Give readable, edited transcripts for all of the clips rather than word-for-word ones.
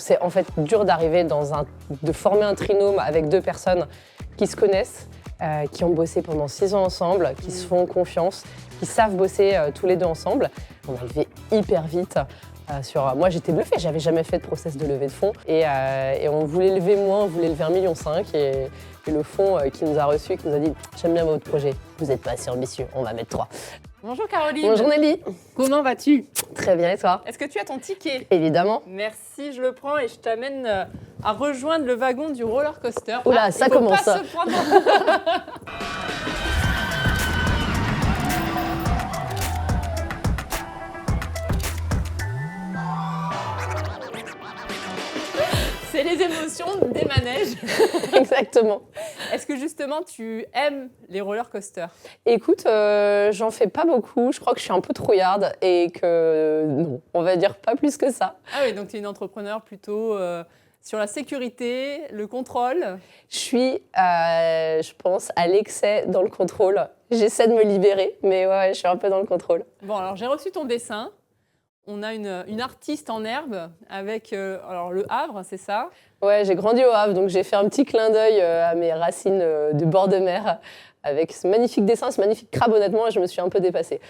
c'est en fait dur d'arriver de former un trinôme avec 2 personnes qui se connaissent, qui ont bossé pendant 6 ans ensemble, qui se font confiance, qui savent bosser tous les 2 ensemble. On a levé hyper vite. Moi, j'étais bluffée, j'avais jamais fait de process de levée de fonds. Et on voulait lever moins, on voulait lever 1,5 million. Et le fonds qui nous a reçus, qui nous a dit « J'aime bien votre projet, vous n'êtes pas assez ambitieux, on va mettre 3 ». Bonjour Caroline. Bonjour Nelly. Comment vas-tu? Très bien, et toi? Est-ce que tu as ton ticket? Évidemment. Merci, je le prends et je t'amène à rejoindre le wagon du roller coaster. Oula, ça commence. Pas se prendre... C'est les émotions des manèges. Exactement. Est-ce que justement tu aimes les roller coasters? Écoute, j'en fais pas beaucoup. Je crois que je suis un peu trouillarde et que non, on va dire pas plus que ça. Ah oui, donc tu es une entrepreneure plutôt sur la sécurité, le contrôle. Je suis, je pense, à l'excès dans le contrôle. J'essaie de me libérer, mais ouais, je suis un peu dans le contrôle. Bon, alors j'ai reçu ton dessin. On a une artiste en herbe avec alors le Havre, c'est ça? Ouais, j'ai grandi au Havre, donc j'ai fait un petit clin d'œil à mes racines de bord de mer avec ce magnifique dessin, ce magnifique crabe. Honnêtement, et je me suis un peu dépassée.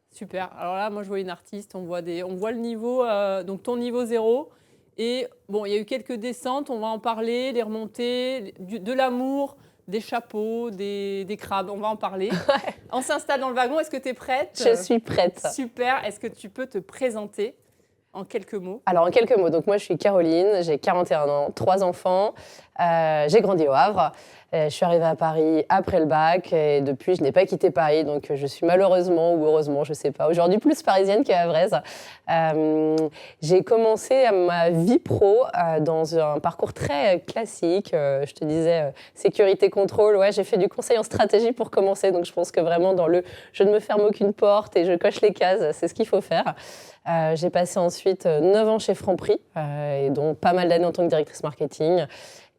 Super. Alors là, moi, je vois une artiste, on voit le niveau, donc ton niveau 0. Et bon, il y a eu quelques descentes, on va en parler, les remontées, de l'amour, des chapeaux, des crabes, on va en parler. Ouais. On s'installe dans le wagon, est-ce que tu es prête? Je suis prête. Super, est-ce que tu peux te présenter en quelques mots? Alors en quelques mots, donc moi je suis Caroline, j'ai 41 ans, 3 enfants, j'ai grandi au Havre, je suis arrivée à Paris après le bac et depuis je n'ai pas quitté Paris, donc je suis malheureusement ou heureusement, je ne sais pas, aujourd'hui plus parisienne qu'havraise. J'ai commencé ma vie pro dans un parcours très classique, je te disais sécurité contrôle, ouais, j'ai fait du conseil en stratégie pour commencer, donc je pense que vraiment dans le je ne me ferme aucune porte et je coche les cases, c'est ce qu'il faut faire. J'ai passé ensuite 9 ans chez Franprix, et dont pas mal d'années en tant que directrice marketing.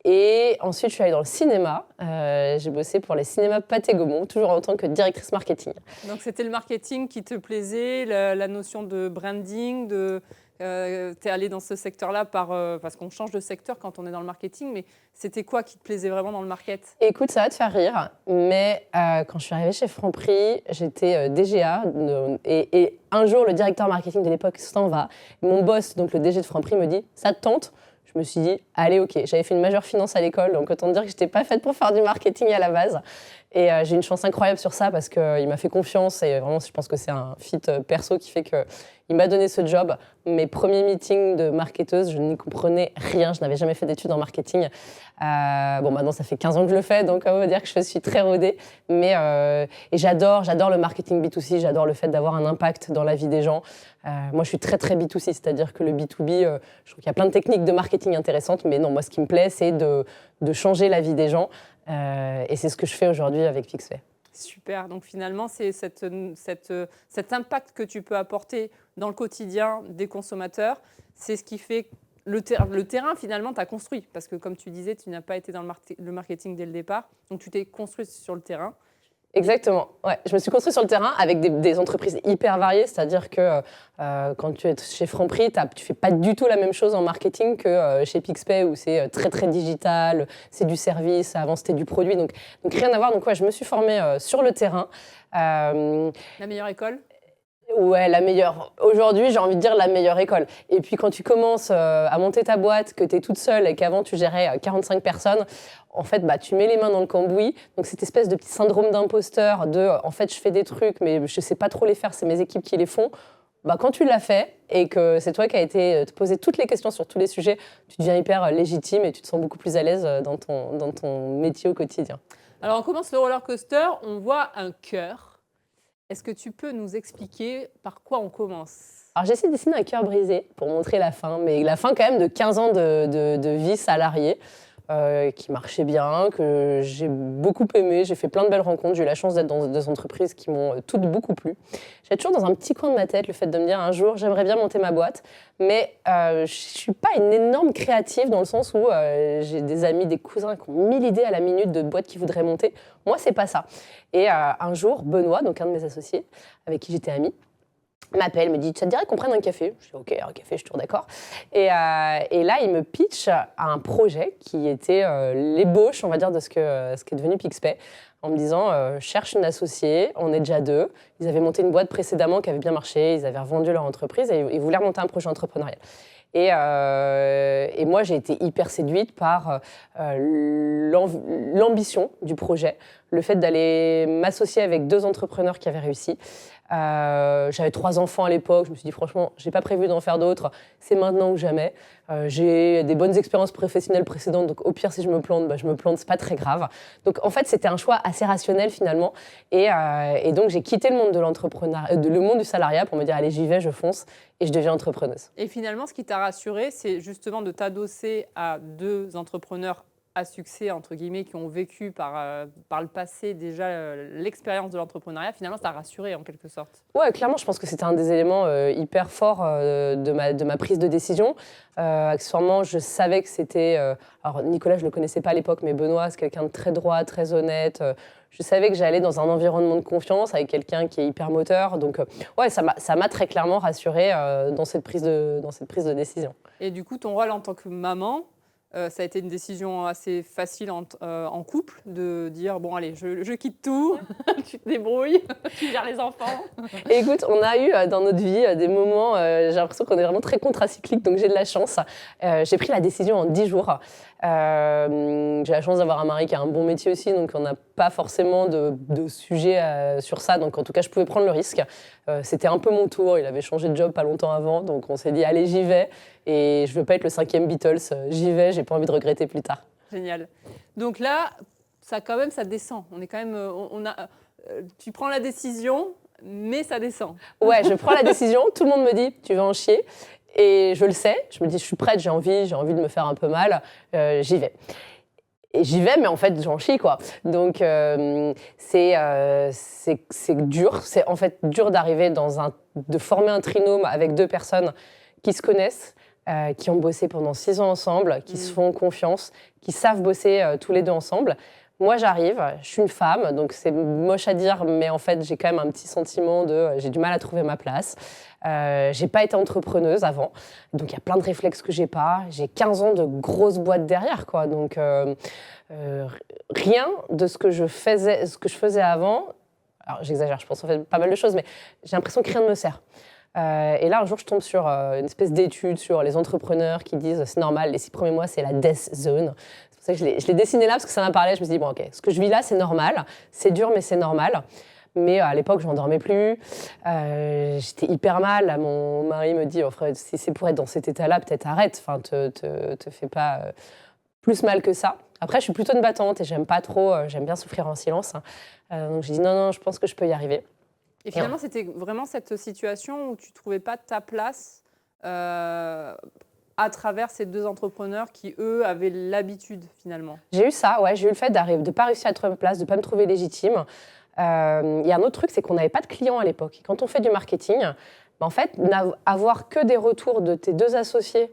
Et ensuite, je suis allée dans le cinéma. J'ai bossé pour les cinémas Pathé Gaumont, toujours en tant que directrice marketing. Donc, c'était le marketing qui te plaisait, la notion de branding, tu es allée dans ce secteur-là parce qu'on change de secteur quand on est dans le marketing, mais c'était quoi qui te plaisait vraiment dans le market? Écoute, ça va te faire rire, mais quand je suis arrivée chez Franprix, j'étais DGA et un jour, le directeur marketing de l'époque s'en va. Mon boss, donc le DG de Franprix, me dit « ça te tente ?» Je me suis dit « allez, ok ». J'avais fait une majeure finance à l'école, donc autant dire que je n'étais pas faite pour faire du marketing à la base. Et j'ai une chance incroyable sur ça parce qu'il m'a fait confiance et vraiment, je pense que c'est un fit perso qui fait qu'il m'a donné ce job. Mes premiers meetings de marketeuse, je n'y comprenais rien. Je n'avais jamais fait d'études en marketing. Bon, maintenant, ça fait 15 ans que je le fais, donc on va dire que je suis très rodée. Mais et j'adore le marketing B2C. J'adore le fait d'avoir un impact dans la vie des gens. Moi, je suis très, très B2C, c'est-à-dire que le B2B, je trouve qu'il y a plein de techniques de marketing intéressantes. Mais non, moi, ce qui me plaît, c'est de changer la vie des gens. Et c'est ce que je fais aujourd'hui avec Pixway. Super, donc finalement, c'est cet impact que tu peux apporter dans le quotidien des consommateurs, c'est ce qui fait le terrain, finalement, tu as construit. Parce que comme tu disais, tu n'as pas été dans le marketing dès le départ, donc tu t'es construit sur le terrain. Exactement, ouais. Je me suis construite sur le terrain avec des entreprises hyper variées, c'est-à-dire que quand tu es chez Franprix, tu fais pas du tout la même chose en marketing que chez Pixpay où c'est très très digital, c'est du service, avant c'était du produit, donc rien à voir. Donc ouais, je me suis formée sur le terrain. La meilleure école? Ouais, la meilleure. Aujourd'hui, j'ai envie de dire la meilleure école. Et puis quand tu commences à monter ta boîte, que tu es toute seule et qu'avant tu gérais 45 personnes, en fait, tu mets les mains dans le cambouis. Donc cette espèce de petit syndrome d'imposteur en fait, je fais des trucs, mais je sais pas trop les faire, c'est mes équipes qui les font. Quand tu l'as fait et que c'est toi qui as été te poser toutes les questions sur tous les sujets, tu deviens hyper légitime et tu te sens beaucoup plus à l'aise dans ton métier au quotidien. Alors, on commence le roller coaster, on voit un cœur. Est-ce que tu peux nous expliquer par quoi on commence? Alors, j'ai essayé de dessiner un cœur brisé pour montrer la fin, mais la fin quand même de 15 ans de vie salariée qui marchait bien, que j'ai beaucoup aimé. J'ai fait plein de belles rencontres. J'ai eu la chance d'être dans des entreprises qui m'ont toutes beaucoup plu. J'ai toujours dans un petit coin de ma tête le fait de me dire un jour, j'aimerais bien monter ma boîte, mais je ne suis pas une énorme créative dans le sens où j'ai des amis, des cousins qui ont 1000 idées à la minute de boîtes qu'ils voudraient monter. Moi, c'est pas ça. Et un jour, Benoît, donc un de mes associés, avec qui j'étais amie, m'appelle, me dit « ça te dirait qu'on prenne un café ?» Je dis « ok, un café, je suis toujours d'accord ». Et là, il me pitch un projet qui était l'ébauche, on va dire, de ce qu'est devenu Pixpay, en me disant « cherche une associée, on est déjà 2 ». Ils avaient monté une boîte précédemment qui avait bien marché, ils avaient revendu leur entreprise et ils voulaient remonter un projet entrepreneurial. Et moi, j'ai été hyper séduite par l'ambition du projet, le fait d'aller m'associer avec 2 entrepreneurs qui avaient réussi. J'avais 3 enfants à l'époque, je me suis dit franchement, j'ai pas prévu d'en faire d'autres, c'est maintenant ou jamais. J'ai des bonnes expériences professionnelles précédentes, donc au pire si je me plante, je me plante, c'est pas très grave. Donc en fait, c'était un choix assez rationnel finalement, et donc j'ai quitté le monde de l'entrepreneuriat, le monde du salariat pour me dire allez j'y vais, je fonce et je deviens entrepreneuse. Et finalement, ce qui t'a rassurée, c'est justement de t'adosser à 2 entrepreneurs à succès, entre guillemets, qui ont vécu par le passé déjà l'expérience de l'entrepreneuriat. Finalement, ça t'a rassurée en quelque sorte. Ouais, clairement, je pense que c'était un des éléments hyper forts de ma prise de décision. Accessoirement, je savais que c'était... alors, Nicolas, je ne le connaissais pas à l'époque, mais Benoît, c'est quelqu'un de très droit, très honnête. Je savais que j'allais dans un environnement de confiance avec quelqu'un qui est hyper moteur. Donc, ouais, ça m'a très clairement rassurée dans cette prise de décision. Et du coup, ton rôle en tant que maman, ça a été une décision assez facile en couple de dire bon allez je quitte tout, tu te débrouilles, tu gères les enfants. Et écoute, on a eu dans notre vie des moments, j'ai l'impression qu'on est vraiment très contracyclique, donc j'ai de la chance. J'ai pris la décision en 10 jours. J'ai la chance d'avoir un mari qui a un bon métier aussi, donc on n'a pas forcément de sujet sur ça, donc en tout cas je pouvais prendre le risque. C'était un peu mon tour, il avait changé de job pas longtemps avant, donc on s'est dit allez j'y vais, et je veux pas être le 5e Beatles, j'y vais, j'ai pas envie de regretter plus tard. Génial. Donc là, ça quand même, ça descend. On est quand même, tu prends la décision, mais ça descend. Ouais, je prends la décision, tout le monde me dit tu vas en chier. Et je le sais, je me dis, je suis prête, j'ai envie de me faire un peu mal, j'y vais. Et j'y vais, mais en fait, j'en chie, quoi. Donc, c'est dur. C'est en fait dur d'arriver de former un trinôme avec 2 personnes qui se connaissent, qui ont bossé pendant 6 ans ensemble, qui se font confiance, qui savent bosser tous les 2 ensemble. Moi, j'arrive, je suis une femme, donc c'est moche à dire, mais en fait, j'ai quand même un petit sentiment j'ai du mal à trouver ma place. J'ai pas été entrepreneuse avant, donc il y a plein de réflexes que j'ai pas. J'ai 15 ans de grosses boîtes derrière, quoi. Donc rien de ce que je faisais avant. Alors j'exagère, je pense en fait pas mal de choses, mais j'ai l'impression que rien ne me sert. Et là, un jour, je tombe sur une espèce d'étude sur les entrepreneurs qui disent c'est normal, les 6 premiers mois, c'est la death zone. C'est pour ça que je l'ai dessiné là parce que ça m'a parlé. Je me suis dit, bon, ok, ce que je vis là, c'est normal. C'est dur, mais c'est normal. Mais à l'époque, je m'endormais plus. J'étais hyper mal. Mon mari me dit, oh, Fred, si c'est pour être dans cet état-là, peut-être arrête. Enfin, te fais pas plus mal que ça. Après, je suis plutôt une battante et j'aime pas trop. J'aime bien souffrir en silence. Donc j'ai dit, non, je pense que je peux y arriver. Et finalement, c'était vraiment cette situation où tu ne trouvais pas ta place à travers ces 2 entrepreneurs qui, eux, avaient l'habitude, finalement. J'ai eu ça, ouais. J'ai eu le fait de ne pas réussir à trouver ma place, de ne pas me trouver légitime. Il y a un autre truc, c'est qu'on n'avait pas de clients à l'époque. Quand on fait du marketing, en fait, avoir que des retours de tes 2 associés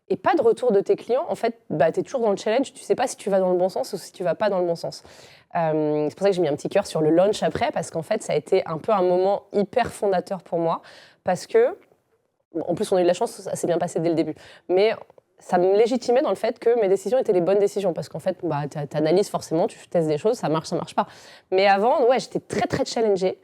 et pas de retour de tes clients, en fait, tu es toujours dans le challenge. Tu ne sais pas si tu vas dans le bon sens ou si tu ne vas pas dans le bon sens. C'est pour ça que j'ai mis un petit cœur sur le launch après, parce qu'en fait, ça a été un peu un moment hyper fondateur pour moi, parce que, en plus, on a eu de la chance, ça s'est bien passé dès le début, mais ça me légitimait dans le fait que mes décisions étaient les bonnes décisions, parce qu'en fait, tu analyses forcément, tu testes des choses, ça marche pas. Mais avant, ouais, j'étais très, très challengée,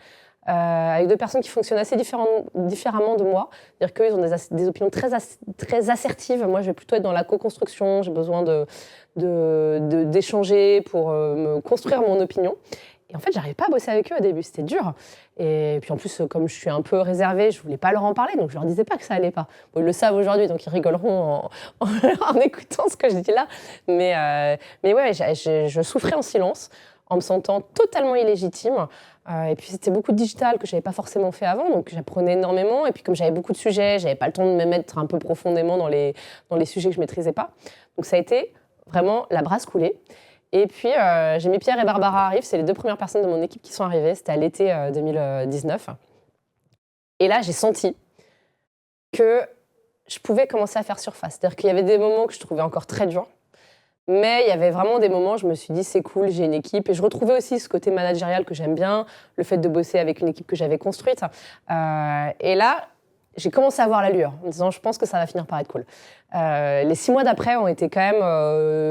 avec 2 personnes qui fonctionnent assez différemment de moi. C'est-à-dire qu'eux, ils ont des opinions très assertives. Moi, je vais plutôt être dans la co-construction, j'ai besoin d'échanger pour me construire mon opinion. Et en fait, j'arrivais pas à bosser avec eux au début, c'était dur. Et puis en plus, comme je suis un peu réservée, je voulais pas leur en parler, donc je leur disais pas que ça allait pas. Bon, ils le savent aujourd'hui, donc ils rigoleront en écoutant ce que je dis là. Mais ouais, je souffrais en silence, en me sentant totalement illégitime. Et puis c'était beaucoup de digital que j'avais pas forcément fait avant, donc j'apprenais énormément. Et puis comme j'avais beaucoup de sujets, j'avais pas le temps de me mettre un peu profondément dans les sujets que je maîtrisais pas. Donc ça a été vraiment la brasse coulée. Et puis, j'ai mis Pierre et Barbara arrivent, c'est les 2 premières personnes de mon équipe qui sont arrivées, c'était à l'été 2019. Et là, j'ai senti que je pouvais commencer à faire surface. C'est-à-dire qu'il y avait des moments que je trouvais encore très durs, Mais il y avait vraiment des moments où je me suis dit, c'est cool, j'ai une équipe. Et je retrouvais aussi ce côté managérial que j'aime bien, le fait de bosser avec une équipe que j'avais construite. Et là, j'ai commencé à voir l'allure, en disant, je pense que ça va finir par être cool. Les 6 mois d'après ont été quand même...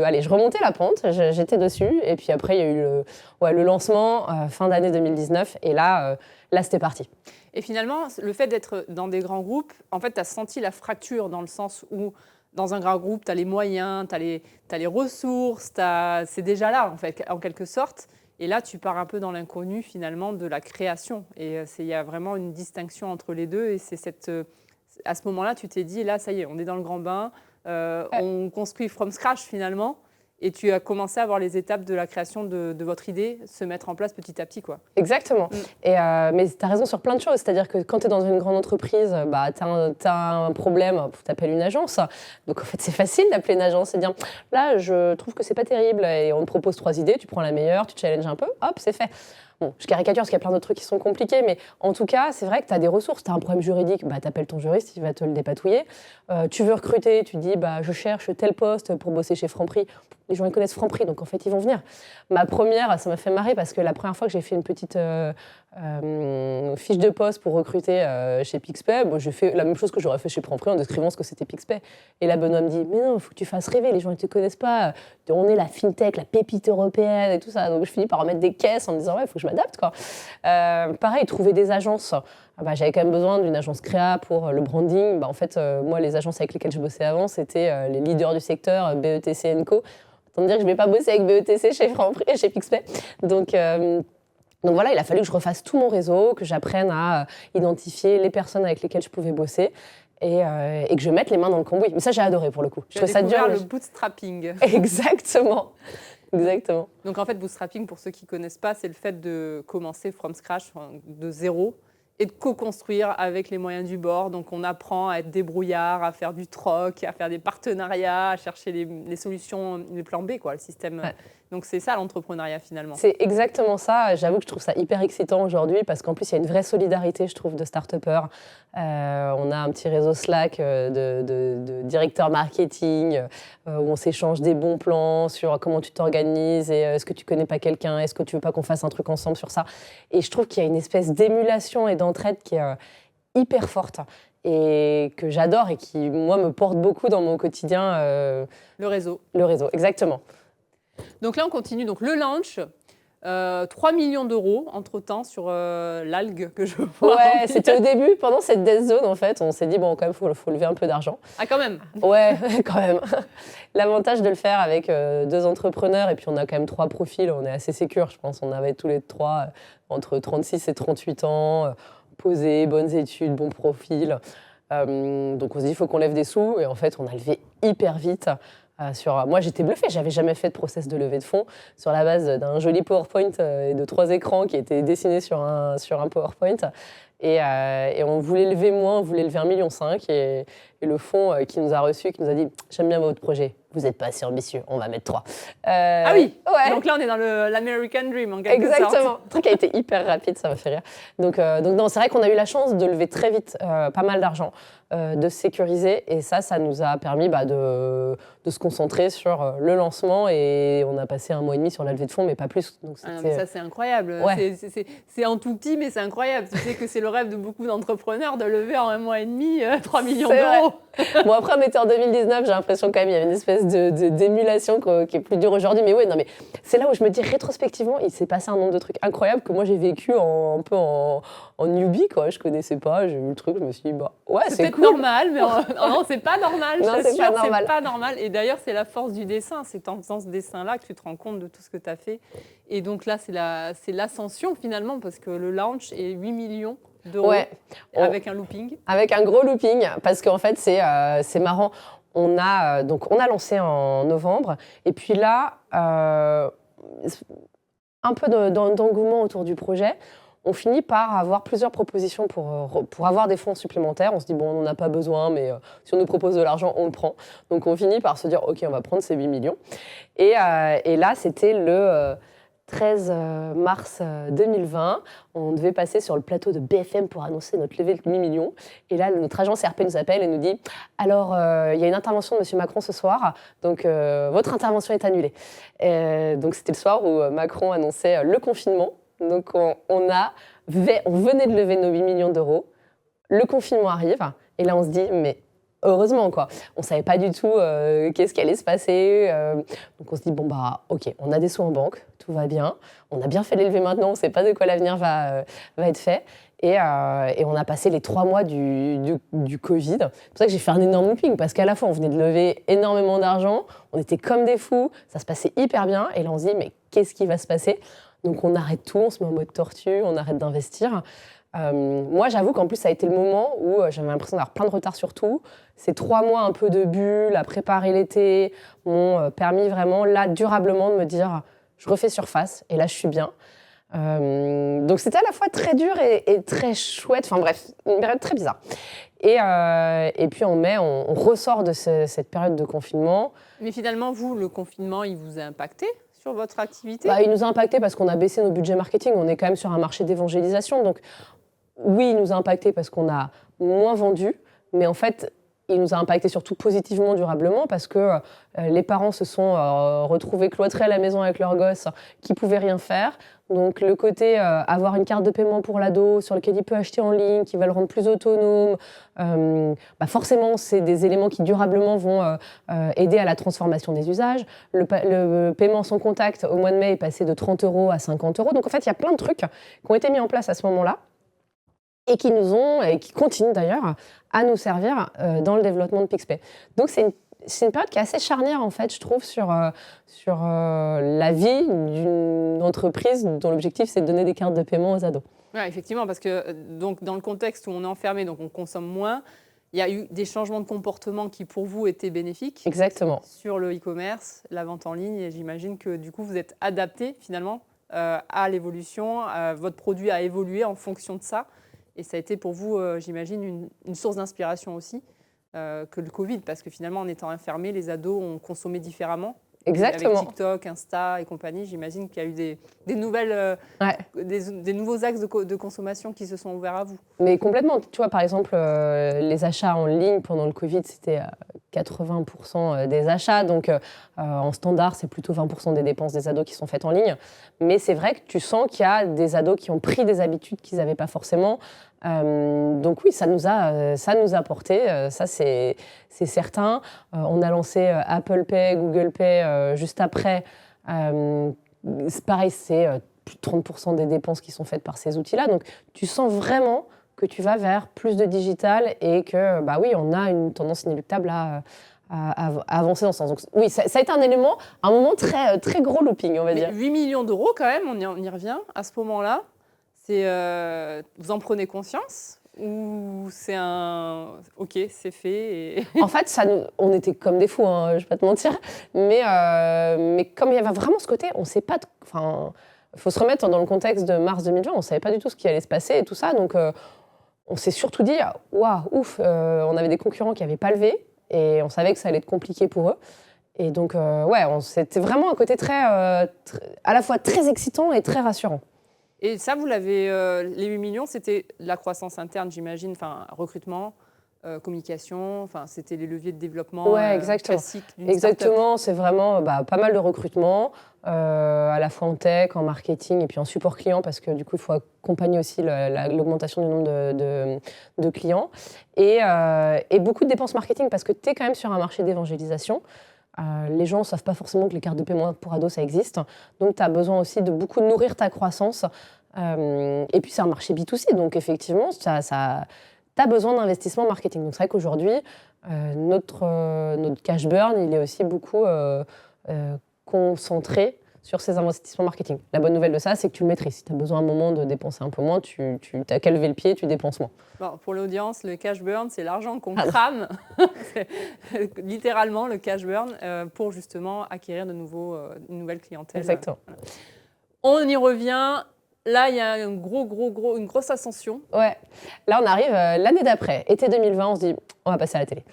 allez, je remontais la pente, j'étais dessus. Et puis après, il y a eu le lancement, fin d'année 2019. Et là, c'était parti. Et finalement, le fait d'être dans des grands groupes, en fait, tu as senti la fracture dans le sens où, dans un grand groupe, tu as les moyens, tu as les ressources, c'est déjà là, en fait, en quelque sorte. Et là, tu pars un peu dans l'inconnu, finalement, de la création. Et il y a vraiment une distinction entre les deux. Et c'est à ce moment-là, tu t'es dit, là, ça y est, on est dans le grand bain, on construit from scratch, finalement. Et tu as commencé à voir les étapes de la création de votre idée se mettre en place petit à petit, quoi. Exactement. Mais tu as raison sur plein de choses. C'est-à-dire que quand tu es dans une grande entreprise, tu as un problème, tu appelles une agence. Donc en fait, c'est facile d'appeler une agence et de dire là, je trouve que c'est pas terrible. Et on te propose 3 idées, tu prends la meilleure, tu challenges un peu, hop, c'est fait. Bon, je caricature parce qu'il y a plein d'autres trucs qui sont compliqués, mais en tout cas, c'est vrai que tu as des ressources. Tu as un problème juridique, tu appelles ton juriste, il va te le dépatouiller. Tu veux recruter, tu dis je cherche tel poste pour bosser chez Franprix. Les gens ils connaissent Franprix, donc en fait, ils vont venir. Ma première, ça m'a fait marrer parce que la première fois que j'ai fait une petite fiche de poste pour recruter chez Pixpay, j'ai fait la même chose que j'aurais fait chez Franprix en décrivant ce que c'était Pixpay. Et là, Benoît me dit mais non, il faut que tu fasses rêver, les gens ils ne te connaissent pas. On est la fintech, la pépite européenne et tout ça. Donc je finis par remettre des caisses en me disant ouais, il faut que je m'adapte, quoi. Pareil, trouver des agences. J'avais quand même besoin d'une agence créa pour le branding. En fait, moi, les agences avec lesquelles je bossais avant, c'était les leaders du secteur, BETC & Co. Autant dire que je ne vais pas bosser avec BETC chez Franprix et chez Pixpay. Donc voilà, il a fallu que je refasse tout mon réseau, que j'apprenne à identifier les personnes avec lesquelles je pouvais bosser et que je mette les mains dans le cambouis. Mais ça, j'ai adoré pour le coup. Je trouvais ça dur. Le bootstrapping. Exactement. Exactement. Donc en fait, bootstrapping, pour ceux qui ne connaissent pas, c'est le fait de commencer from scratch, de zéro, et de co-construire avec les moyens du bord. Donc on apprend à être débrouillard, à faire du troc, à faire des partenariats, à chercher les solutions, les plans B, quoi, le système. Ouais. Donc c'est ça l'entrepreneuriat finalement. C'est exactement ça. J'avoue que je trouve ça hyper excitant aujourd'hui parce qu'en plus il y a une vraie solidarité, je trouve, de start-upers. On a un petit réseau Slack de directeurs marketing où on s'échange des bons plans sur comment tu t'organises et est-ce que tu connais pas quelqu'un, est-ce que tu veux pas qu'on fasse un truc ensemble sur ça. Et je trouve qu'il y a une espèce d'émulation et d'entraide qui est hyper forte et que j'adore et qui, moi, me porte beaucoup dans mon quotidien. Le réseau. Le réseau, exactement. Donc là, on continue. Donc le launch, 3 millions d'euros entre-temps sur l'algue que je vois. Ouais, c'était au début, pendant cette death zone, en fait. On s'est dit, bon, quand même, il faut lever un peu d'argent. Ah, quand même. Ouais, quand même. L'avantage de le faire avec 2 entrepreneurs, et puis on a quand même 3 profils, on est assez sécure, je pense. On avait tous les 3 entre 36 et 38 ans, posés, bonnes études, bons profils. Donc on se dit, il faut qu'on lève des sous, et en fait, on a levé hyper vite. Moi, j'étais bluffée, j'avais jamais fait de process de levée de fonds sur la base d'un joli PowerPoint et de 3 écrans qui étaient dessinés sur un PowerPoint. Et on voulait lever moins, on voulait lever 1,5 million. Et le fonds qui nous a reçus, qui nous a dit « J'aime bien votre projet, vous n'êtes pas assez ambitieux, on va mettre 3 ». Ah oui, ouais. Donc là, on est dans l'American Dream, en quelque sorte. Exactement, le truc a été hyper rapide, ça m'a fait rire. Donc non, c'est vrai qu'on a eu la chance de lever très vite pas mal d'argent, de se sécuriser. Et ça nous a permis de se concentrer sur le lancement. Et on a passé 1 mois et demi sur la levée de fonds, mais pas plus. Donc, mais ça, c'est incroyable. Ouais. C'est en tout petit, mais c'est incroyable. Tu sais que c'est le rêve de beaucoup d'entrepreneurs de lever en 1 mois et demi 3 millions d'euros. Bon, après, on était en 2019, j'ai l'impression quand même, il y avait une espèce d'émulation qui est plus dure aujourd'hui. Mais ouais, non, mais c'est là où je me dis, rétrospectivement, il s'est passé un nombre de trucs incroyables que moi, j'ai vécu un peu en newbie, quoi. Je connaissais pas, j'ai vu le truc, je me suis dit, ouais, c'est cool. Normal, mais non, c'est pas normal. Non, c'est pas normal. C'est pas normal. Et d'ailleurs, c'est la force du dessin. C'est en faisant ce dessin-là que tu te rends compte de tout ce que tu as fait. Et donc là, c'est l'ascension finalement, parce que le launch est 8 millions d'euros avec un looping. Avec un gros looping, parce qu'en fait, c'est marrant. On a lancé en novembre, et puis là, un peu d'engouement autour du projet. On finit par avoir plusieurs propositions pour avoir des fonds supplémentaires. On se dit, bon, on n'en a pas besoin, mais si on nous propose de l'argent, on le prend. Donc, on finit par se dire, OK, on va prendre ces 8 millions. Et là, c'était le 13 mars 2020. On devait passer sur le plateau de BFM pour annoncer notre levée de 8 millions. Et là, notre agence RP nous appelle et nous dit « Alors, il y a une intervention de M. Macron ce soir, donc votre intervention est annulée. » Donc, c'était le soir où Macron annonçait le confinement. Donc, on venait de lever nos 8 millions d'euros. Le confinement arrive. Et là, on se dit « Mais heureusement, quoi. » On ne savait pas du tout qu'est-ce qui allait se passer. Donc, on se dit « Bon, bah, OK, on a des sous en banque. Tout va bien. On a bien fait l'élever maintenant. On ne sait pas de quoi l'avenir va être fait. » Et on a passé les 3 mois du Covid. C'est pour ça que j'ai fait un énorme looping, parce qu'à la fois, on venait de lever énormément d'argent, on était comme des fous, ça se passait hyper bien, et là, on se dit, mais qu'est-ce qui va se passer ? Donc, on arrête tout, on se met en mode tortue, on arrête d'investir. Moi, j'avoue qu'en plus, ça a été le moment où j'avais l'impression d'avoir plein de retard sur tout. Ces 3 mois un peu de bulle, à préparer l'été, m'ont permis vraiment, là, durablement, de me dire, je refais surface, et là, je suis bien. Donc c'était à la fois très dur et très chouette, enfin bref, une période très bizarre. Et puis en mai, on ressort de cette période de confinement. Mais finalement, vous, le confinement, il vous a impacté sur votre activité ? Il nous a impacté parce qu'on a baissé nos budgets marketing, on est quand même sur un marché d'évangélisation, donc oui, il nous a impacté parce qu'on a moins vendu, mais en fait, il nous a impacté surtout positivement, durablement, parce que les parents se sont retrouvés cloîtrés à la maison avec leurs gosses qui ne pouvaient rien faire. Donc le côté avoir une carte de paiement pour l'ado sur lequel il peut acheter en ligne, qui va le rendre plus autonome, forcément, c'est des éléments qui durablement vont aider à la transformation des usages. Le paiement sans contact au mois de mai est passé de 30 € à 50 €. Donc en fait, il y a plein de trucs qui ont été mis en place à ce moment-là, et qui nous ont, et qui continuent d'ailleurs, à nous servir dans le développement de Pixpay. Donc c'est une période qui est assez charnière, en fait, je trouve, sur la vie d'une entreprise dont l'objectif, c'est de donner des cartes de paiement aux ados. Ouais, effectivement, parce que donc, dans le contexte où on est enfermé, donc on consomme moins, il y a eu des changements de comportement qui, pour vous, étaient bénéfiques. Exactement. Sur le e-commerce, la vente en ligne, et j'imagine que, du coup, vous êtes adapté, finalement, à l'évolution. Votre produit a évolué en fonction de ça. Et ça a été pour vous, j'imagine, une source d'inspiration aussi que le Covid, parce que finalement, en étant enfermés, les ados ont consommé différemment. Exactement. Avec TikTok, Insta et compagnie, j'imagine qu'il y a eu des nouveaux axes de consommation qui se sont ouverts à vous. Mais complètement. Tu vois, par exemple, les achats en ligne pendant le Covid, c'était 80% des achats. Donc, en standard, c'est plutôt 20% des dépenses des ados qui sont faites en ligne. Mais c'est vrai que tu sens qu'il y a des ados qui ont pris des habitudes qu'ils n'avaient pas forcément. Donc oui, ça nous a porté, ça c'est certain. On a lancé Apple Pay, Google Pay juste après. C'est pareil, c'est plus de 30% des dépenses qui sont faites par ces outils-là. Donc tu sens vraiment que tu vas vers plus de digital et que, oui, on a une tendance inéluctable à avancer dans ce sens. Donc oui, ça a été un moment très, très gros looping, on va dire. 8 millions d'euros quand même, on y revient à ce moment-là. Vous en prenez conscience ou c'est OK, c'est fait En fait, on était comme des fous, hein, je ne vais pas te mentir. Mais comme il y avait vraiment ce côté, on ne sait pas... Il faut se remettre dans le contexte de mars 2020, on ne savait pas du tout ce qui allait se passer et tout ça. Donc, on s'est surtout dit, waouh, ouf, on avait des concurrents qui n'avaient pas levé et on savait que ça allait être compliqué pour eux. Et donc, c'était vraiment un côté à la fois très excitant et très rassurant. Et ça, vous l'avez, les 8 millions, c'était de la croissance interne, j'imagine, recrutement, communication, c'était les leviers de développement classiques d'une Exactement, c'est vraiment pas mal de recrutement, à la fois en tech, en marketing et puis en support client, parce que du coup, il faut accompagner aussi l'augmentation du nombre de clients. Et beaucoup de dépenses marketing, parce que tu es quand même sur un marché d'évangélisation. Les gens ne savent pas forcément que les cartes de paiement pour ados, ça existe. Donc, tu as besoin aussi de beaucoup nourrir ta croissance. Et puis, c'est un marché B2C. Donc, effectivement, tu as besoin d'investissement marketing. Donc, c'est vrai qu'aujourd'hui, notre cash burn, il est aussi beaucoup concentré sur ces investissements marketing. La bonne nouvelle de ça, c'est que tu le maîtrises. Si tu as besoin à un moment de dépenser un peu moins, tu n'as qu'à lever le pied, tu dépenses moins. Bon, pour l'audience, le cash burn, c'est l'argent qu'on crame, littéralement le cash burn, pour justement acquérir une nouvelle clientèle. Exactement. Voilà. On y revient. Là, il y a une grosse ascension. Ouais. Là, on arrive l'année d'après, été 2020, on se dit, on va passer à la télé.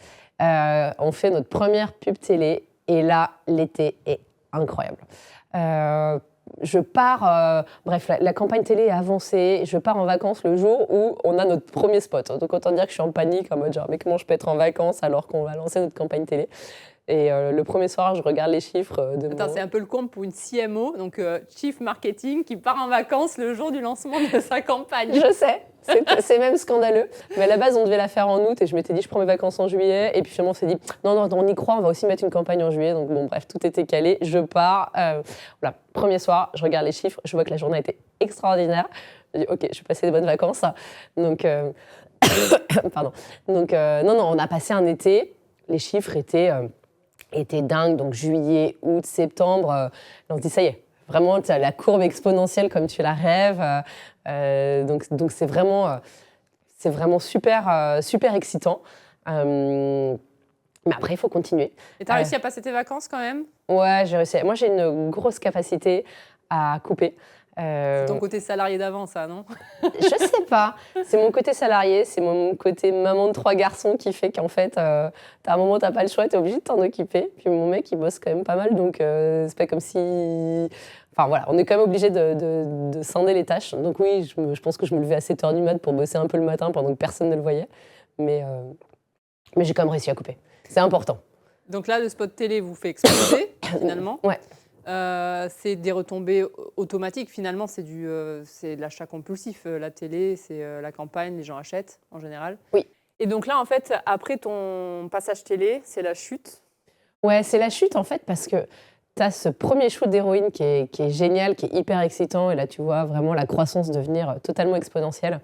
On fait notre première pub télé et là, l'été est incroyable. je pars, bref, la campagne télé est avancée, je pars en vacances le jour où on a notre premier spot. Donc autant dire que je suis en panique, en mode genre, mais comment je peux être en vacances alors qu'on va lancer notre campagne télé? Et le premier soir, je regarde les chiffres de Attends, c'est un peu le comble pour une CMO, donc Chief Marketing, qui part en vacances le jour du lancement de sa campagne. Je sais, c'est même scandaleux. Mais à la base, on devait la faire en août et je m'étais dit, je prends mes vacances en juillet. Et puis finalement, on s'est dit, non, on y croit, on va aussi mettre une campagne en juillet. Donc bon, bref, tout était calé. Je pars. Voilà, premier soir, je regarde les chiffres, je vois que la journée a été extraordinaire. Je dis, ok, je vais passer des bonnes vacances. Donc, pardon. Donc, non, on a passé un été. Les chiffres étaient dingues. Donc juillet, août, septembre. Là, on se dit, ça y est. Vraiment, tu as la courbe exponentielle comme tu la rêves. Donc c'est vraiment super, super excitant. Mais après, il faut continuer. Et tu as réussi à passer tes vacances quand même? Ouais, j'ai réussi. Moi, j'ai une grosse capacité à couper. C'est ton côté salarié d'avant, ça, non? Je sais pas. C'est mon côté salarié, c'est mon côté maman de 3 garçons qui fait qu'en fait, t'as un moment, t'as pas le choix, t'es obligé de t'en occuper. Puis mon mec, il bosse quand même pas mal, donc c'est pas comme si... Enfin voilà, on est quand même obligé de scinder les tâches. Donc oui, je pense que je me levais à 7h du mat pour bosser un peu le matin pendant que personne ne le voyait. Mais j'ai quand même réussi à couper. C'est important. Donc là, le spot télé vous fait exploser, finalement. Ouais. C'est des retombées automatiques. Finalement, c'est de l'achat compulsif. La télé, c'est la campagne, les gens achètent en général. Oui. Et donc là, en fait, après ton passage télé, c'est la chute. Ouais, c'est la chute en fait parce que tu as ce premier shoot d'héroïne qui est génial, qui est hyper excitant. Et là, tu vois vraiment la croissance devenir totalement exponentielle.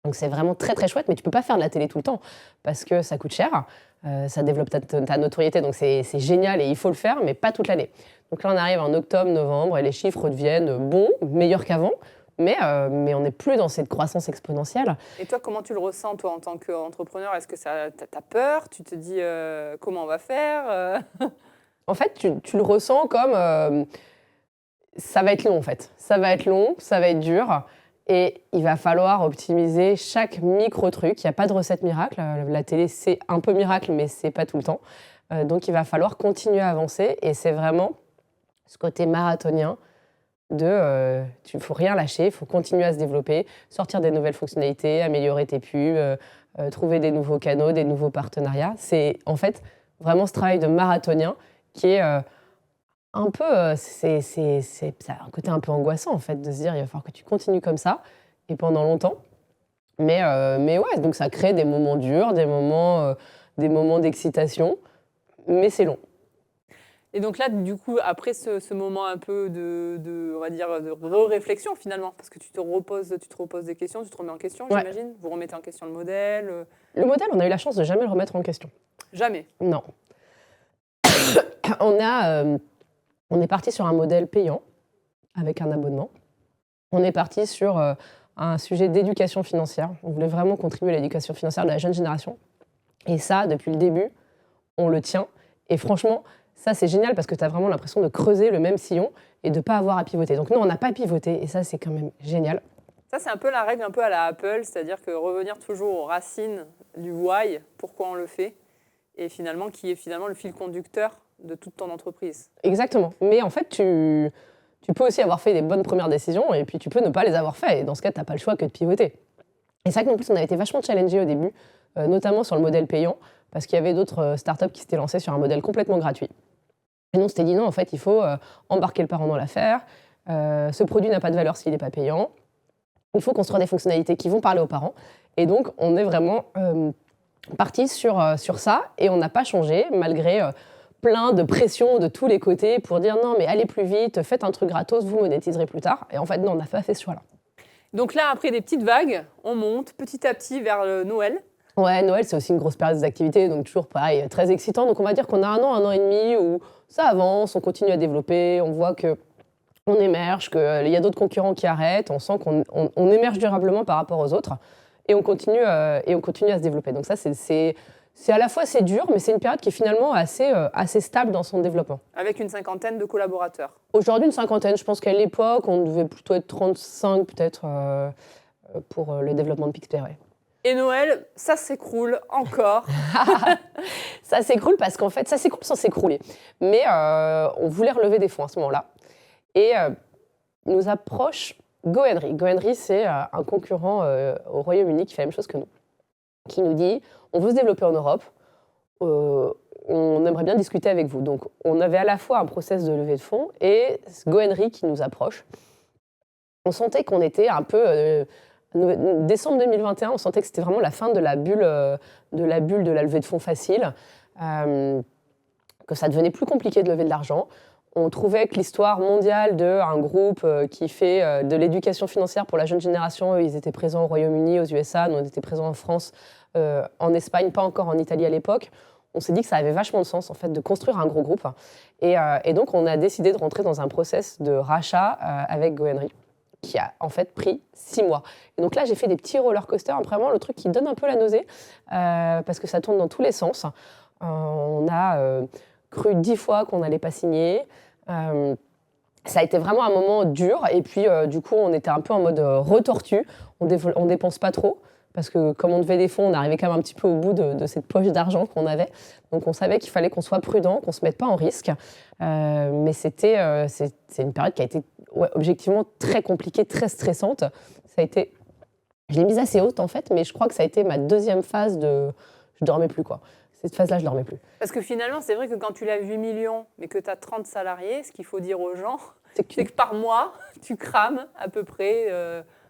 Donc c'est vraiment très très chouette, mais tu peux pas faire de la télé tout le temps parce que ça coûte cher, ça développe ta notoriété, donc c'est génial et il faut le faire, mais pas toute l'année. Donc là on arrive en octobre, novembre et les chiffres deviennent bons, meilleurs qu'avant, mais on n'est plus dans cette croissance exponentielle. Et toi, comment tu le ressens, toi, en tant qu'entrepreneur? Est-ce que t'as peur? Tu te dis comment on va faire? En fait, tu le ressens comme ça va être long en fait. Ça va être long, ça va être dur. Et il va falloir optimiser chaque micro-truc. Il n'y a pas de recette miracle. La télé, c'est un peu miracle, mais ce n'est pas tout le temps. Donc, il va falloir continuer à avancer. Et c'est vraiment ce côté marathonien il ne faut rien lâcher, il faut continuer à se développer, sortir des nouvelles fonctionnalités, améliorer tes pubs, trouver des nouveaux canaux, des nouveaux partenariats. C'est en fait vraiment ce travail de marathonien qui est... un peu, ça a un côté un peu angoissant en fait de se dire il va falloir que tu continues comme ça et pendant longtemps. Mais ouais, donc ça crée des moments durs, des moments d'excitation, mais c'est long. Et donc là, du coup, après ce moment un peu on va dire, de réflexion finalement, parce que tu te reposes des questions, tu te remets en question, Ouais. j'imagine. Vous remettez en question le modèle. Le modèle, on a eu la chance de jamais le remettre en question. Jamais. Non. On est parti sur un modèle payant, avec un abonnement. On est parti sur un sujet d'éducation financière. On voulait vraiment contribuer à l'éducation financière de la jeune génération. Et ça, depuis le début, on le tient. Et franchement, ça, c'est génial parce que tu as vraiment l'impression de creuser le même sillon et de ne pas avoir à pivoter. Donc nous, on n'a pas pivoté et ça, c'est quand même génial. Ça, c'est un peu la règle un peu à la Apple, c'est-à-dire que revenir toujours aux racines du why, pourquoi on le fait, et finalement, qui est finalement le fil conducteur de toute ton entreprise. Exactement. Mais en fait, tu peux aussi avoir fait des bonnes premières décisions et puis tu peux ne pas les avoir faites. Et dans ce cas, tu n'as pas le choix que de pivoter. Et c'est vrai qu'en plus, on a été vachement challengés au début, notamment sur le modèle payant, parce qu'il y avait d'autres startups qui s'étaient lancées sur un modèle complètement gratuit. Et nous, on s'était dit non, en fait, il faut embarquer le parent dans l'affaire. Ce produit n'a pas de valeur s'il n'est pas payant. Il faut construire des fonctionnalités qui vont parler aux parents. Et donc, on est vraiment parti sur ça et on n'a pas changé, malgré... plein de pression de tous les côtés pour dire non mais allez plus vite, faites un truc gratos, vous monétiserez plus tard. Et en fait non, on n'a pas fait ce choix-là. Donc là, après des petites vagues, on monte petit à petit vers le Noël. Ouais, Noël c'est aussi une grosse période d'activité, donc toujours pareil, très excitant. Donc on va dire qu'on a un an et demi où ça avance, on continue à développer, on voit qu'on émerge, qu'il y a d'autres concurrents qui arrêtent, on sent qu'on émerge durablement par rapport aux autres et on continue à se développer. Donc ça c'est à la fois c'est dur, mais c'est une période qui est finalement assez stable dans son développement. Avec une 50aine de collaborateurs. Aujourd'hui, une 50aine. Je pense qu'à l'époque, on devait plutôt être 35 peut-être pour le développement de Pixpay. Ouais. Et Noël, ça s'écroule encore. Ça s'écroule parce qu'en fait, ça s'écroule sans s'écrouler. Mais on voulait relever des fonds à ce moment-là. Et nous approche GoHenry. GoHenry, c'est un concurrent au Royaume-Uni qui fait la même chose que nous, qui nous dit on veut se développer en Europe, on aimerait bien discuter avec vous. Donc, on avait à la fois un process de levée de fonds et GoHenry qui nous approche. On sentait qu'on était un peu... décembre 2021, on sentait que c'était vraiment la fin de la bulle de la levée de fonds facile, que ça devenait plus compliqué de lever de l'argent. On trouvait que l'histoire mondiale d'un groupe qui fait de l'éducation financière pour la jeune génération, ils étaient présents au Royaume-Uni, aux USA, nous on était présents en France, en Espagne, pas encore en Italie à l'époque. On s'est dit que ça avait vachement de sens en fait, de construire un gros groupe. Et donc on a décidé de rentrer dans un process de rachat avec GoHenry, qui a en fait pris 6 mois. Et donc là, j'ai fait des petits roller coasters, vraiment le truc qui donne un peu la nausée, parce que ça tourne dans tous les sens. On a cru 10 fois qu'on n'allait pas signer. Ça a été vraiment un moment dur. Et puis, du coup, on était un peu en mode retortu. On dépense pas trop, parce que comme on devait des fonds, on arrivait quand même un petit peu au bout de cette poche d'argent qu'on avait. Donc, on savait qu'il fallait qu'on soit prudent, qu'on ne se mette pas en risque. Mais c'est une période qui a été objectivement très compliquée, très stressante. Ça a été... Je l'ai mise assez haute, en fait, mais je crois que ça a été ma deuxième phase de... Je ne dormais plus, quoi. Cette phase-là, je ne dormais plus. Parce que finalement, c'est vrai que quand tu lèves 8 millions, mais que tu as 30 salariés, ce qu'il faut dire aux gens, c'est que par mois, tu crames à peu près...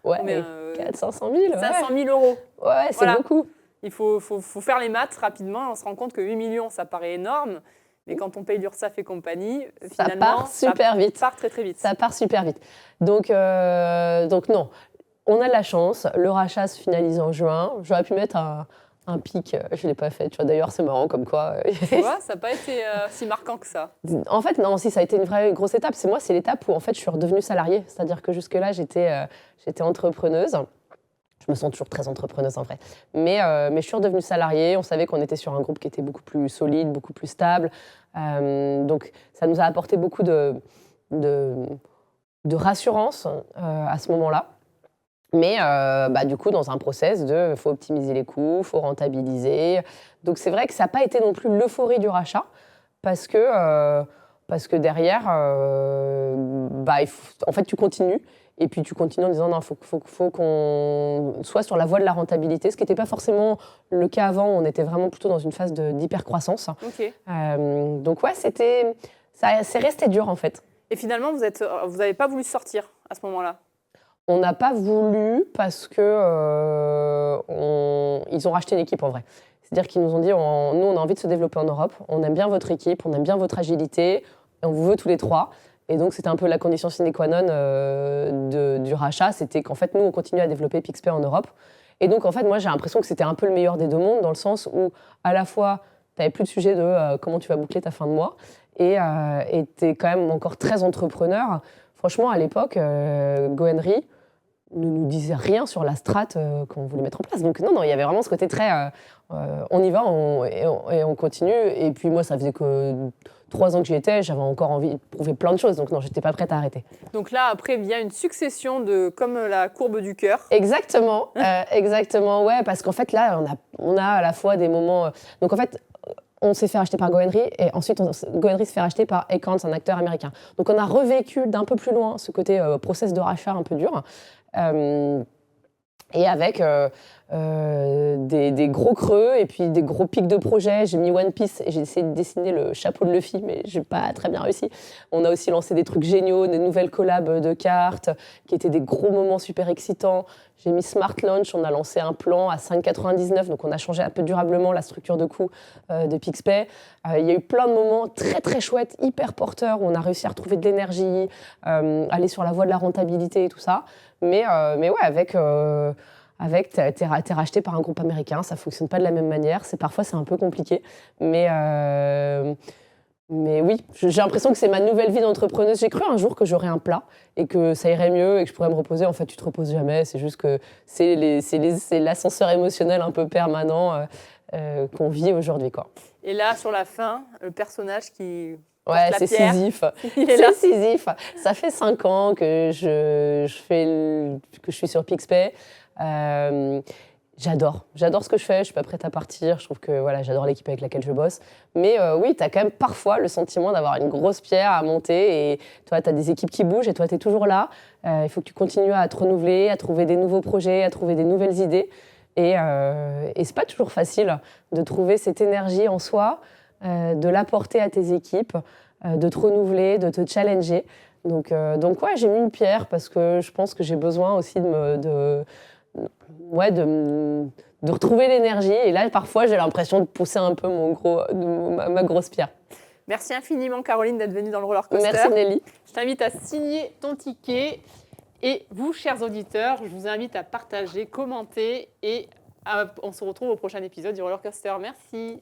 500 000. 500 000 euros. Ouais, c'est beaucoup. Il faut faire les maths rapidement. On se rend compte que 8 millions, ça paraît énorme. Mais quand on paye l'URSSAF et compagnie, finalement, ça part très très vite. Ça part super vite. Donc non, on a de la chance. Le rachat se finalise en juin. J'aurais pu mettre un pic, je ne l'ai pas fait. Tu vois, d'ailleurs, c'est marrant comme quoi. Tu vois, ça n'a pas été si marquant que ça. En fait, non, si, ça a été une vraie grosse étape. C'est l'étape où en fait, je suis redevenue salariée. C'est-à-dire que jusque-là, j'étais entrepreneuse. Je me sens toujours très entrepreneuse en vrai. Mais je suis redevenue salariée. On savait qu'on était sur un groupe qui était beaucoup plus solide, beaucoup plus stable. Donc, ça nous a apporté beaucoup de rassurance à ce moment-là. Mais du coup, dans un process il faut optimiser les coûts, il faut rentabiliser. Donc, c'est vrai que ça n'a pas été non plus l'euphorie du rachat parce que derrière, en fait, tu continues. Et puis tu continues en disant non, faut qu'on soit sur la voie de la rentabilité, ce qui n'était pas forcément le cas avant. On était vraiment plutôt dans une phase d'hypercroissance. Okay. Donc ouais, c'est resté dur en fait. Et finalement, vous n'avez pas voulu sortir à ce moment-là? On n'a pas voulu parce que ils ont racheté une équipe en vrai. C'est-à-dire qu'ils nous ont dit nous on a envie de se développer en Europe, on aime bien votre équipe, on aime bien votre agilité, et on vous veut tous les trois. Et donc, c'était un peu la condition sine qua non du rachat, c'était qu'en fait, nous, on continue à développer Pixpay en Europe. Et donc, en fait, moi, j'ai l'impression que c'était un peu le meilleur des deux mondes, dans le sens où, à la fois, tu n'avais plus de sujet de comment tu vas boucler ta fin de mois, et tu es quand même encore très entrepreneur. Franchement, à l'époque, GoHenry ne nous disait rien sur la strate qu'on voulait mettre en place. Donc, non, il y avait vraiment ce côté très... on y va et on continue. Et puis, moi, ça faisait que 3 ans que j'y étais, j'avais encore envie de prouver plein de choses. Donc non, j'étais pas prête à arrêter. Donc là, après, vient une succession comme la courbe du cœur. Exactement, exactement, ouais, parce qu'en fait, là, on a à la fois des moments... donc en fait, on s'est fait racheter par GoHenry et ensuite, GoHenry se fait racheter par Accounts, un acteur américain. Donc on a revécu d'un peu plus loin ce côté process de rachat un peu dur. Et avec des gros creux et puis des gros pics de projet. J'ai mis One Piece et j'ai essayé de dessiner le chapeau de Luffy, mais je n'ai pas très bien réussi. On a aussi lancé des trucs géniaux, des nouvelles collabs de cartes qui étaient des gros moments super excitants. J'ai mis Smart Launch, on a lancé un plan à 5,99, donc on a changé un peu durablement la structure de coût de Pixpay. Il y a eu plein de moments très très chouettes, hyper porteurs, où on a réussi à retrouver de l'énergie, aller sur la voie de la rentabilité et tout ça. Mais ouais, t'es racheté par un groupe américain, ça fonctionne pas de la même manière. Parfois, c'est un peu compliqué. Mais oui, j'ai l'impression que c'est ma nouvelle vie d'entrepreneuse. J'ai cru un jour que j'aurais un plat et que ça irait mieux et que je pourrais me reposer. En fait, tu te reposes jamais. C'est juste que c'est l'ascenseur émotionnel un peu permanent qu'on vit aujourd'hui, quoi. Et là, sur la fin, le personnage qui... Ouais, c'est Sisyphe. C'est Sisyphe. Ça fait 5 ans que je suis sur Pixpay. J'adore ce que je fais, je suis pas prête à partir, je trouve que voilà, j'adore l'équipe avec laquelle je bosse. Mais oui, tu as quand même parfois le sentiment d'avoir une grosse pierre à monter et toi, tu as des équipes qui bougent et toi, tu es toujours là. Il faut que tu continues à te renouveler, à trouver des nouveaux projets, à trouver des nouvelles idées. Et c'est pas toujours facile de trouver cette énergie en soi, de l'apporter à tes équipes, de te renouveler, de te challenger. Donc ouais, j'ai mis une pierre parce que je pense que j'ai besoin aussi de retrouver l'énergie. Et là, parfois, j'ai l'impression de pousser un peu ma grosse pierre. Merci infiniment, Caroline, d'être venue dans le roller coaster. Merci, Nelly. Je t'invite à signer ton ticket. Et vous, chers auditeurs, je vous invite à partager, commenter et on se retrouve au prochain épisode du roller coaster. Merci.